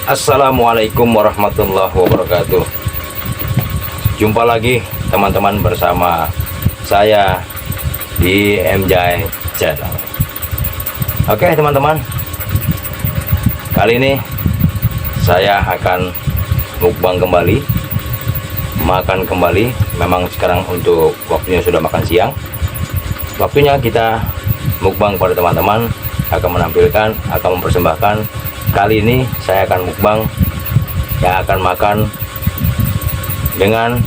Assalamualaikum warahmatullahi wabarakatuh. Jumpa lagi teman-teman bersama saya di MJ Channel. Oke teman-teman, kali ini saya akan mukbang kembali, makan kembali. Memang sekarang untuk waktunya sudah makan siang. Waktunya kita mukbang pada teman-teman, akan menampilkan, akan mempersembahkan. Kali ini saya akan mukbang yang akan makan dengan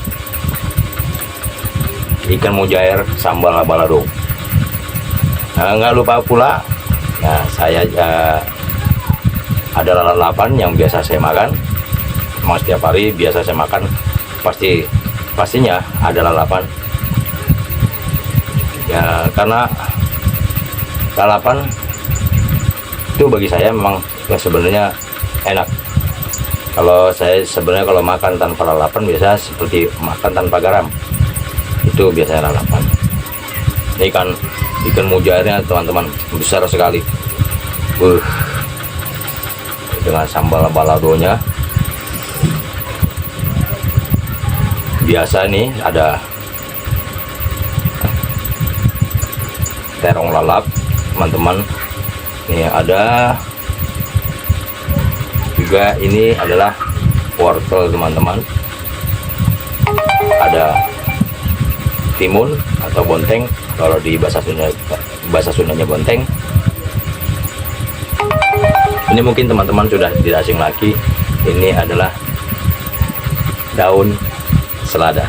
ikan mujair sambal balado. Nah, nggak lupa pula, nah, saya ada lalapan yang biasa saya makan. Memang setiap hari biasa saya makan, pastinya ada lalapan. Ya karena lalapan itu bagi saya memang ya sebenarnya enak. Kalau saya sebenarnya kalau makan tanpa lalapan biasa seperti makan tanpa garam, itu biasanya lalapan. Ini ikan mujairnya teman-teman besar sekali, dengan sambal baladonya. Biasa nih ada terong lalap teman-teman. Ini ada juga, ini adalah wortel teman-teman, ada timun atau bonteng kalau di bahasa Sundanya bonteng. Ini mungkin teman-teman sudah tidak asing lagi, ini adalah daun selada.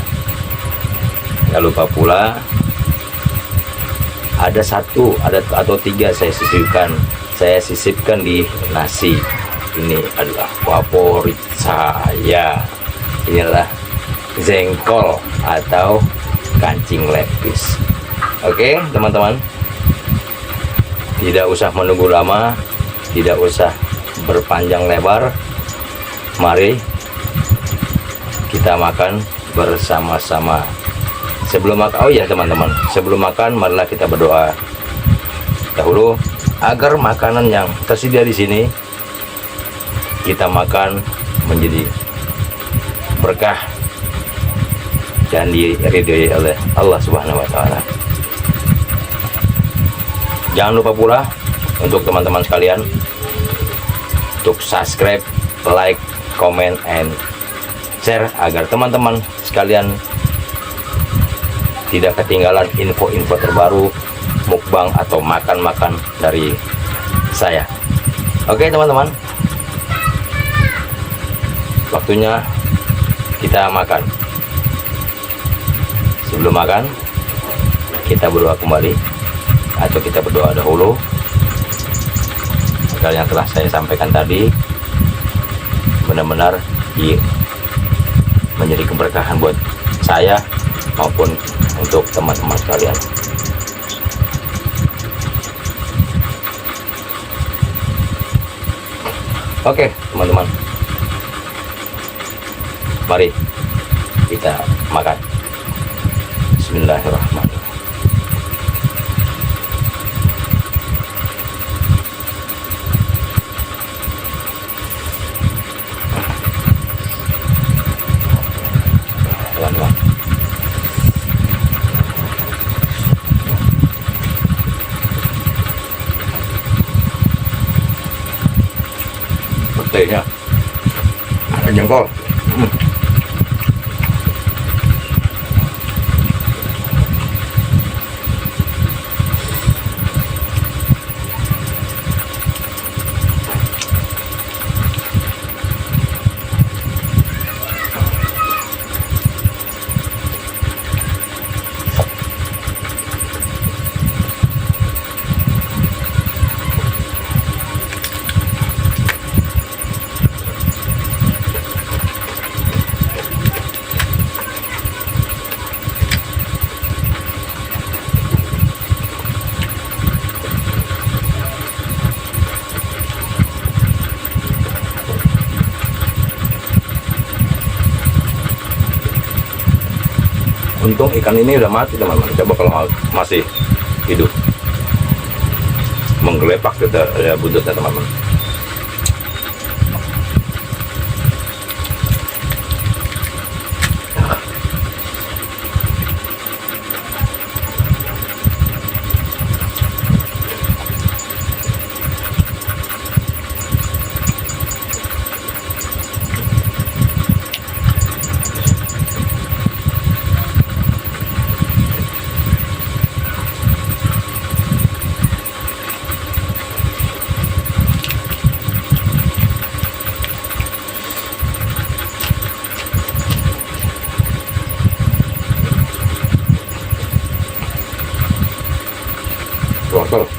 Nggak lupa pula ada atau tiga saya sisipkan di nasi. Ini adalah favorit saya, inilah jengkol atau kancing lepis. Oke teman-teman, tidak usah menunggu lama, tidak usah berpanjang lebar, mari kita makan bersama-sama. Sebelum makan, oh ya teman-teman, sebelum makan marilah kita berdoa dahulu agar makanan yang tersedia di sini kita makan menjadi berkah dan diridhoi oleh Allah Subhanahu wa Ta'ala. Jangan lupa pula untuk teman-teman sekalian untuk subscribe, like, comment, and share agar teman-teman sekalian tidak ketinggalan info-info terbaru mukbang atau makan-makan dari saya. Oke teman-teman, waktunya kita makan. Sebelum makan kita berdoa kembali, atau kita berdoa dahulu agar yang telah saya sampaikan tadi benar-benar menjadi keberkahan buat saya maupun untuk teman-teman sekalian. Oke teman-teman, mari kita makan. Bismillahirrahmanirrahim. Pelan-pelan. Petainya ada jengkol. Untung ikan ini udah mati teman-teman. Coba kalau masih hidup, menggelepak kita ya buntutnya teman-teman. Wortel.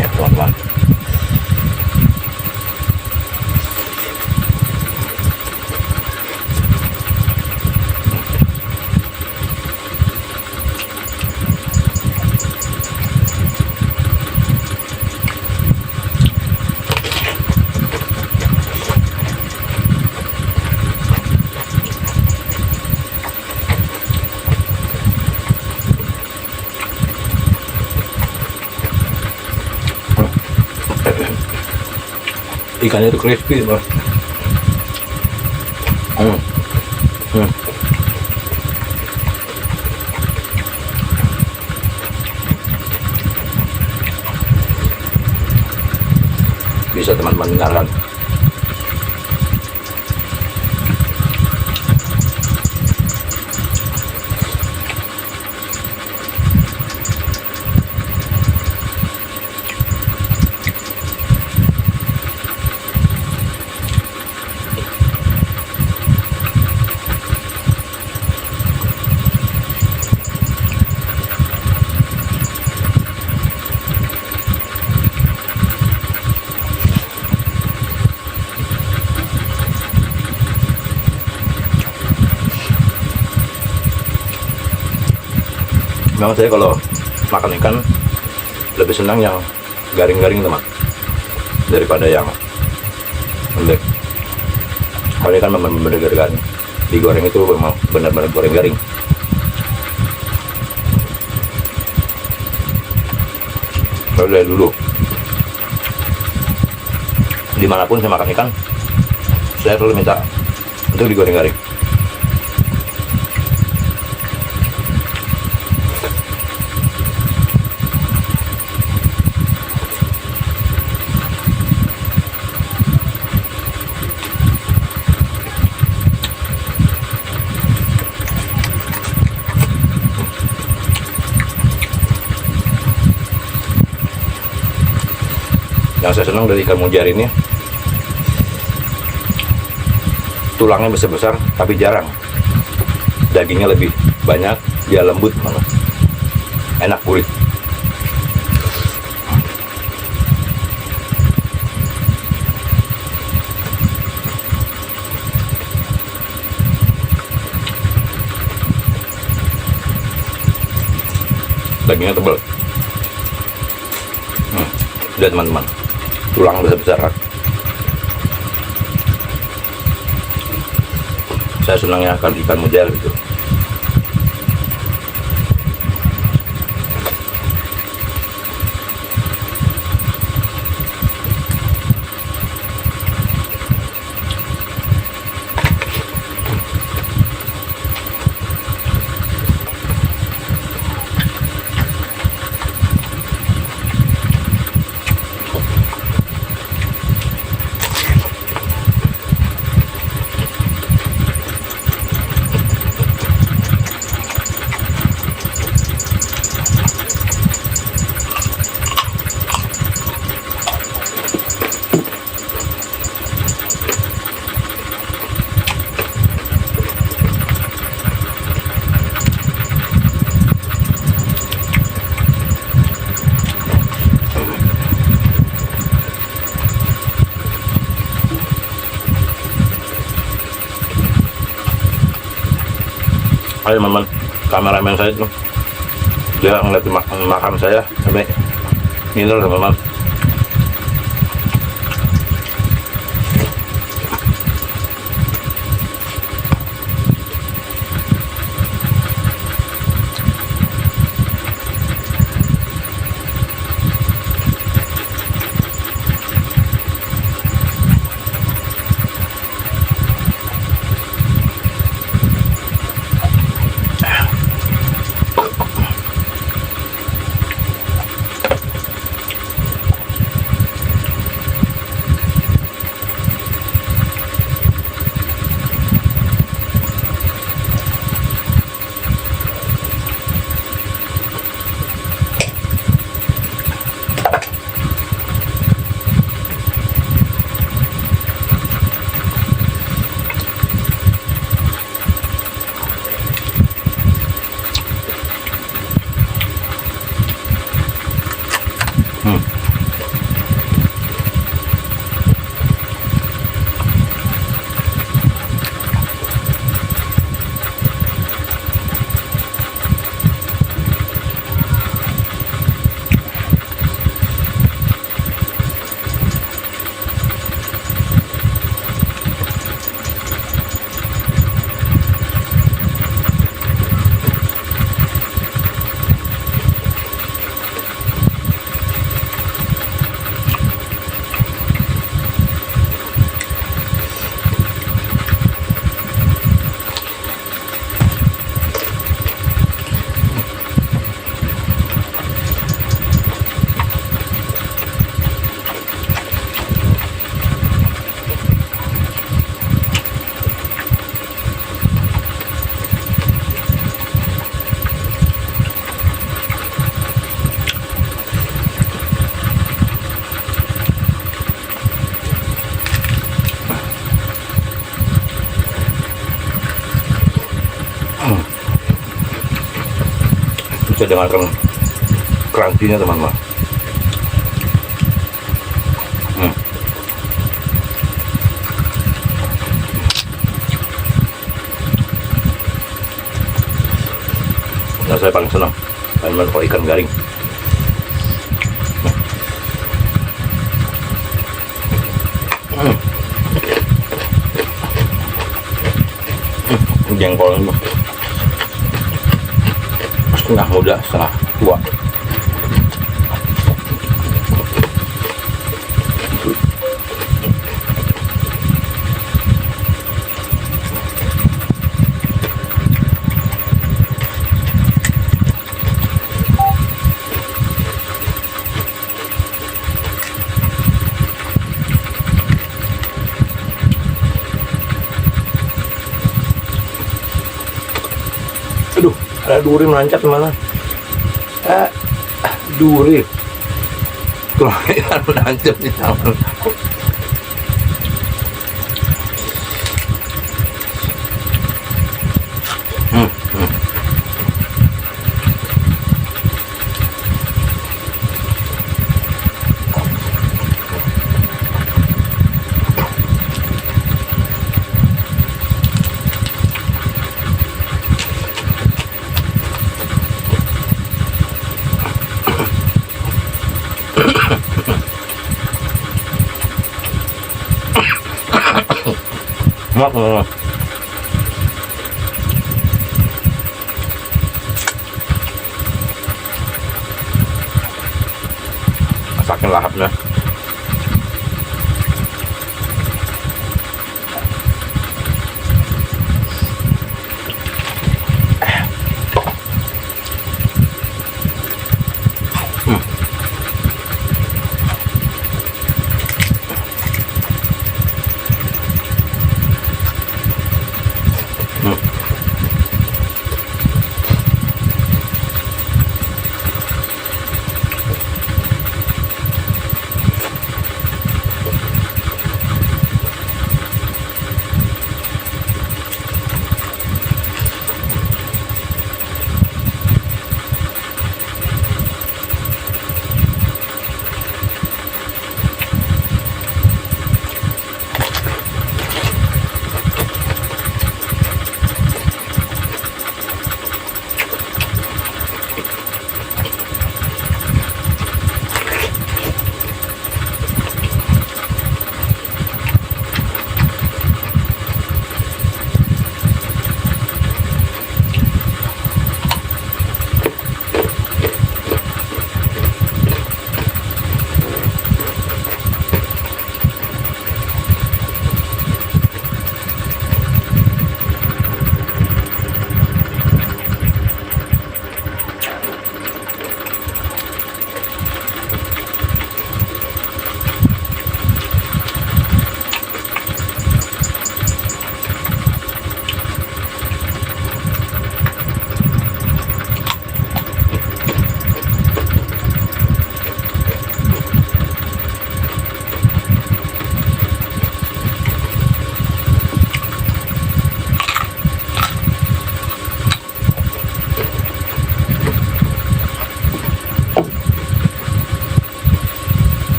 Ya teman-teman, ikannya itu crispy bos. Bisa teman-teman dengarkan. Memang saya kalau makan ikan lebih senang yang garing-garing teman daripada yang lembek. Kalau ikan memang benar-benar garing, digoreng itu memang benar-benar goreng garing. Kalau dari dulu dimanapun saya makan ikan, saya selalu minta untuk digoreng garing. Yang saya senang dari ikan mujair ini, tulangnya besar-besar tapi jarang, dagingnya lebih banyak, dia lembut malah, enak gurih. Dagingnya tebal. Lihat teman-teman, tulang besar-besar. Saya senangnya ikan mujair gitu. Hai teman-teman, kameramen saya itu dia ngeliat makan saya sampai ngiler teman-teman. Bisa dengarkan crunchy-nya teman-teman. Nah, saya paling senang teman-teman kalau ikan garing. Jengkolnya setengah muda, setengah tua. Aduh, ada duri melancat mana? Duri. Kelainan menancap di tangan. Masakin lahapnya.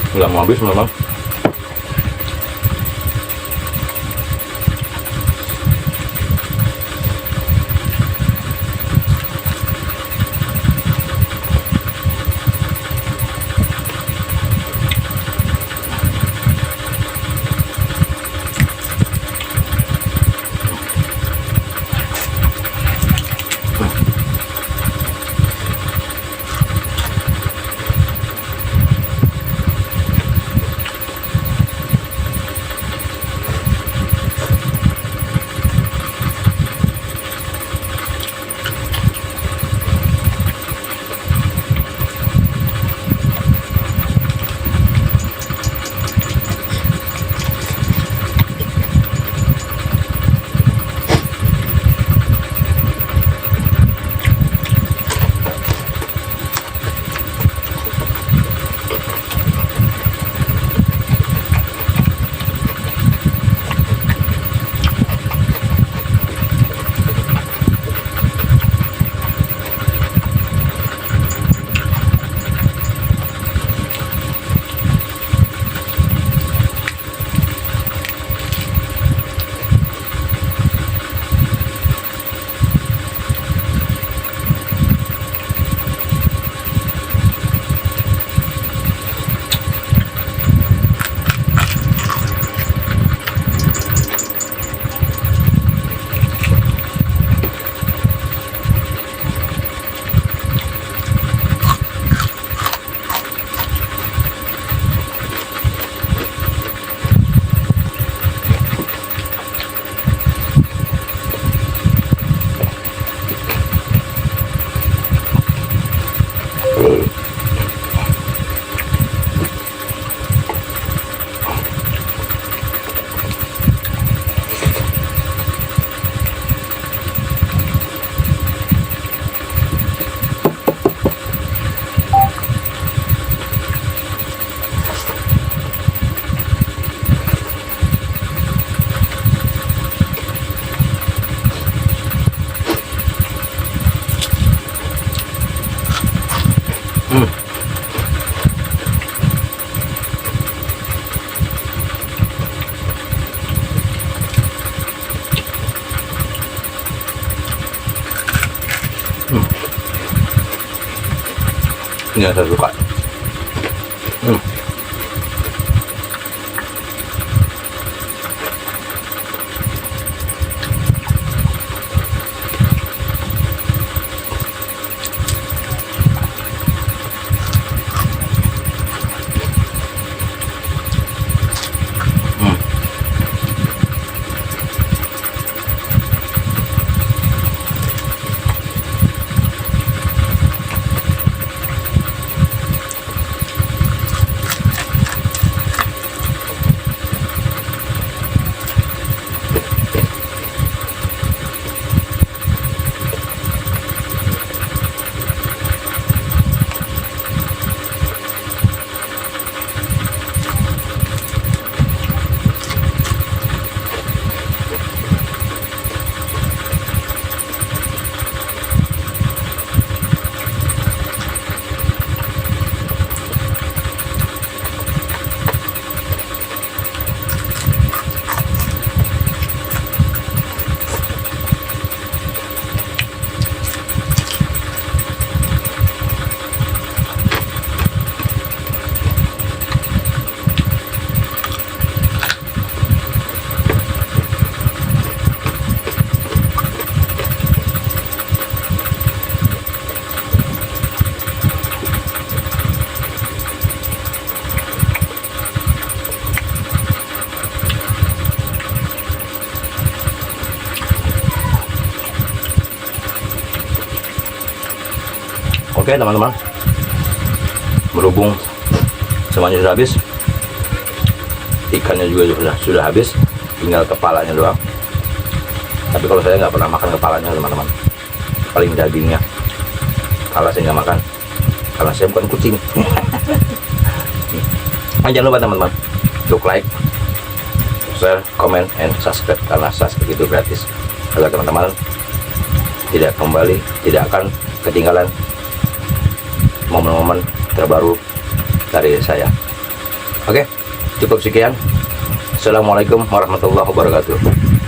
nggak mau habis memang. Ini yang saya suka. Oke teman-teman, berhubung semuanya sudah habis, ikannya juga sudah habis, tinggal kepalanya doang. Tapi kalau saya nggak pernah makan kepalanya teman-teman, paling dagingnya. Kalau saya nggak makan, karena saya bukan kucing. Nah, jangan lupa teman-teman untuk like, share, comment, and subscribe, karena subscribe itu gratis. Agar teman-teman tidak akan ketinggalan momen-momen terbaru dari saya. Oke, cukup sekian. Assalamualaikum warahmatullahi wabarakatuh.